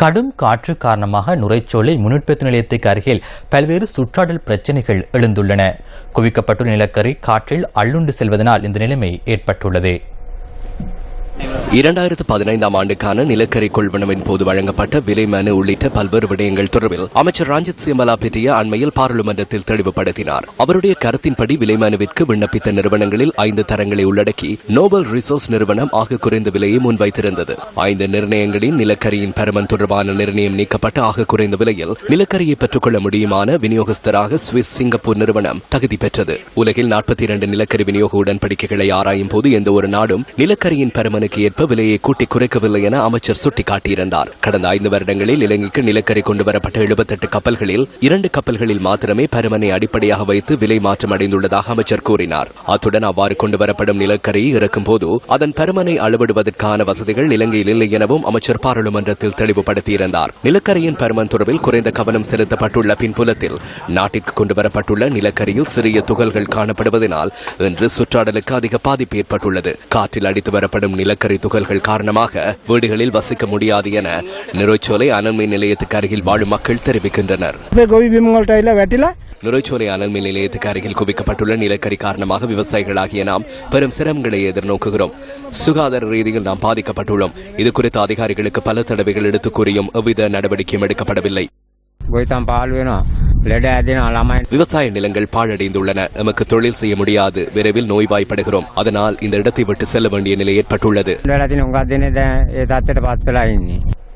கடும் காற்று காரணமாக நுரைச்சோலை முன்னுற்பத்தி நிலையத்துக்கு அருகில் பல்வேறு சுற்றாடல் பிரச்சினைகள் எழுந்துள்ளன. குவிக்கப்பட்டுள்ள நிலக்கரி காற்றில் அள்ளுண்டு செல்வதனால் இந்த நிலைமை ஏற்பட்டுள்ளது. 2015 ஆண்டுக்கான நிலக்கரி கொள்வனவின் போது வழங்கப்பட்ட விலை மனு உள்ளிட்ட பல்வேறு விடயங்கள் தொடர்பில் அமைச்சர் ரஞ்சித் சிமலாபிட்டிய அண்மையில் பாராளுமன்றத்தில் தெளிவுபடுத்தினார். அவருடைய கருத்தின்படி விலை மனுவிற்கு விண்ணப்பித்த நிறுவனங்களில் 5 தரங்களை உள்ளடக்கி நோபல் ரிசோர்ஸ் நிறுவனம் ஆக குறைந்த விலையை முன்வைத்திருந்தது. 5 நிர்ணயங்களின் நிலக்கரியின் பருமன் தொடர்பான நிர்ணயம் நீக்கப்பட்ட ஆக குறைந்த விலையில் நிலக்கரியை பெற்றுக்கொள்ள முடியுமான விநியோகஸ்தராக சுவிஸ் சிங்கப்பூர் நிறுவனம் தகுதி பெற்றது. உலகில் 42 நிலக்கரி விநியோக உடன்படிக்கைகளை ஆராயும் போது எந்த ஒரு நாடும் நிலக்கரியின் பருமனுக்கு ஏற்ப விலையை கூட்டி குறைக்கவில்லை என அமைச்சர் சுட்டிக்காட்டியிருந்தார். கடந்த 5 வருடங்களில் இலங்கைக்கு நிலக்கரி கொண்டுவரப்பட்ட 78 கப்பல்களில் 2 கப்பல்களில் மாத்திரமே பருமனை அடிப்படையாக வைத்து விலை மாற்றம் அடைந்துள்ளதாக அமைச்சர் கூறினார். அத்துடன் அவ்வாறு கொண்டுவரப்படும் நிலக்கரியை இறக்கும் போது அதன் பருமனை அளவிடுவதற்கான வசதிகள் இலங்கையில் இல்லை எனவும் அமைச்சர் பாராளுமன்றத்தில் தெளிவுபடுத்தியிருந்தார். நிலக்கரியின் பருமன் தொடர்பில் குறைந்த கவனம் செலுத்தப்பட்டுள்ள பின்புலத்தில் நாட்டிற்கு கொண்டுவரப்பட்டுள்ள நிலக்கரியில் சிறிய துகள்கள் காணப்படுவதனால் இன்று சுற்றாடலுக்கு அதிக பாதிப்பு ஏற்பட்டுள்ளது. காற்றில் அடித்து வரப்படும் நிலக்கரி துகள்கள் காரணமாக வீடுகளில் வசிக்க முடியாது என நுரைச்சோலை அனல் மின் நிலையத்துக்கு அருகில் வாழும் மக்கள் தெரிவிக்கின்றனர். நுரைச்சோலை அனல் மின் நிலையத்துக்கு அருகில் குவிக்கப்பட்டுள்ள நிலக்கரி காரணமாக விவசாயிகளாகிய நாம் பெரும் சிரமங்களை எதிர்நோக்குகிறோம். சுகாதார ரீதியில் நாம் பாதிக்கப்பட்டுள்ளோம். இது குறித்து அதிகாரிகளுக்கு பல தடவைகள் எடுத்துக் கூறியும் எவ்வித நடவடிக்கையும் எடுக்கப்படவில்லை. விவசாய நிலங்கள் பாழடைந்துள்ளன. நமக்கு தொழில் செய்ய முடியாது. விரைவில் நோய்வாய்ப்படுகிறோம். அதனால் இந்த இடத்தை விட்டு செல்ல வேண்டிய நிலை ஏற்பட்டுள்ளது.